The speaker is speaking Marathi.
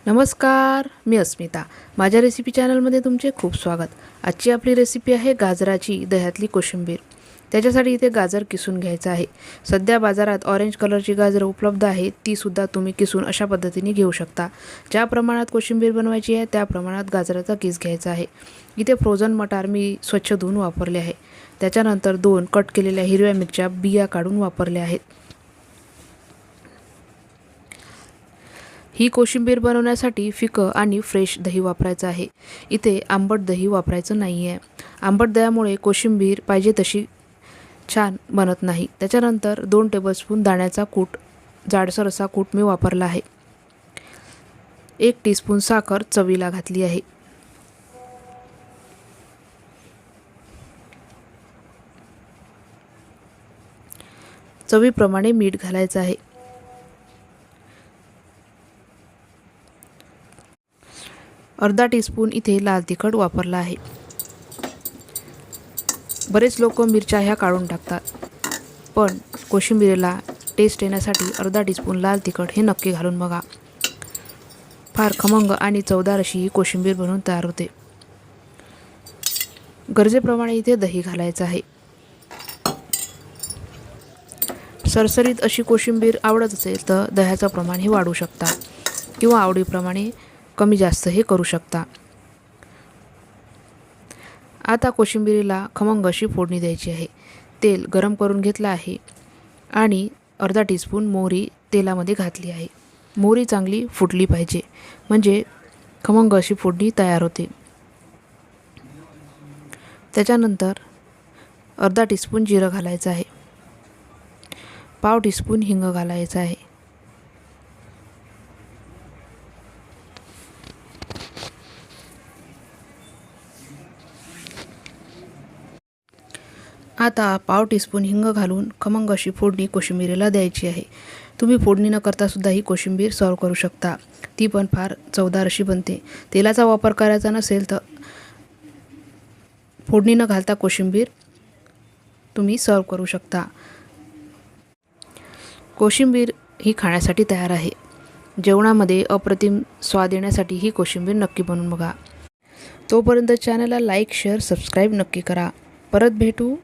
नमस्कार, मी अस्मिता. माझ्या रेसिपी चॅनलमध्ये तुमचे खूप स्वागत. आजची आपली रेसिपी आहे गाजराची दह्यातली कोशिंबीर. त्याच्यासाठी इथे गाजर किसून घ्यायचं आहे. सध्या बाजारात ऑरेंज कलरची गाजरं उपलब्ध आहेत. तीसुद्धा तुम्ही किसून अशा पद्धतीने घेऊ शकता. ज्या प्रमाणात कोशिंबीर बनवायची आहे त्या प्रमाणात गाजराचा किस घ्यायचा आहे. इथे फ्रोझन मटार मी स्वच्छ धुवून वापरले आहे. त्याच्यानंतर 2 कट केलेल्या हिरव्या मिरच्या बिया काढून वापरल्या आहेत. ही कोशिंबीर बनवण्यासाठी फिकं आणि फ्रेश दही वापरायचं आहे. इथे आंबट दही वापरायचं नाही आहे. आंबट दह्यामुळे कोशिंबीर पाहिजे तशी छान बनत नाही. त्याच्यानंतर 2 टेबलस्पून दाण्याचा कूट, जाडसर असा कूट मी वापरला आहे. 1 टीस्पून साखर चवीला घातली आहे. चवीप्रमाणे मीठ घालायचं आहे. अर्धा टीस्पून इथे लाल तिखट वापरला आहे. बरेच लोक मिरच्या ह्या काढून टाकतात, पण कोशिंबीरीला टेस्ट येण्यासाठी अर्धा टीस्पून लाल तिखट हे नक्की घालून बघा. फार खमंग आणि चवदार अशी ही कोशिंबीर बनवून तयार होते. गरजेप्रमाणे इथे दही घालायचं आहे. सरसरीत अशी कोशिंबीर आवडत असेल तर दह्याचं प्रमाण हे वाढवू शकता किंवा आवडीप्रमाणे कमी जास्त हे करू शकता. आता कोशिंबीरीला खमंग अशी फोडणी द्यायची आहे. तेल गरम करून घेतलं आहे आणि अर्धा टीस्पून मोहरी तेलामध्ये घातली आहे. मोहरी चांगली फुटली पाहिजे, म्हणजे खमंग अशी फोडणी तयार होते. त्याच्यानंतर अर्धा टीस्पून जिरं घालायचं आहे. पाव टीस्पून हिंग घालायचं आहे. आता पाव टीस्पून हिंग घालून खमंग अशी फोडणी कोशिंबीरीला द्यायची आहे. तुम्ही फोडणी न करता सुद्धा ही कोशिंबीर सर्व करू शकता. ती पण फार चवदार अशी बनते. तेलाचा वापर करायचा नसेल तर फोडणी न घालता कोशिंबीर तुम्ही सर्व करू शकता. कोशिंबीर ही खाण्यासाठी तयार आहे. जेवणामध्ये अप्रतिम स्वाद येण्यासाठी ही कोशिंबीर नक्की बनवून बघा. तोपर्यंत चॅनलला लाईक, शेअर, सबस्क्राईब नक्की करा. परत भेटू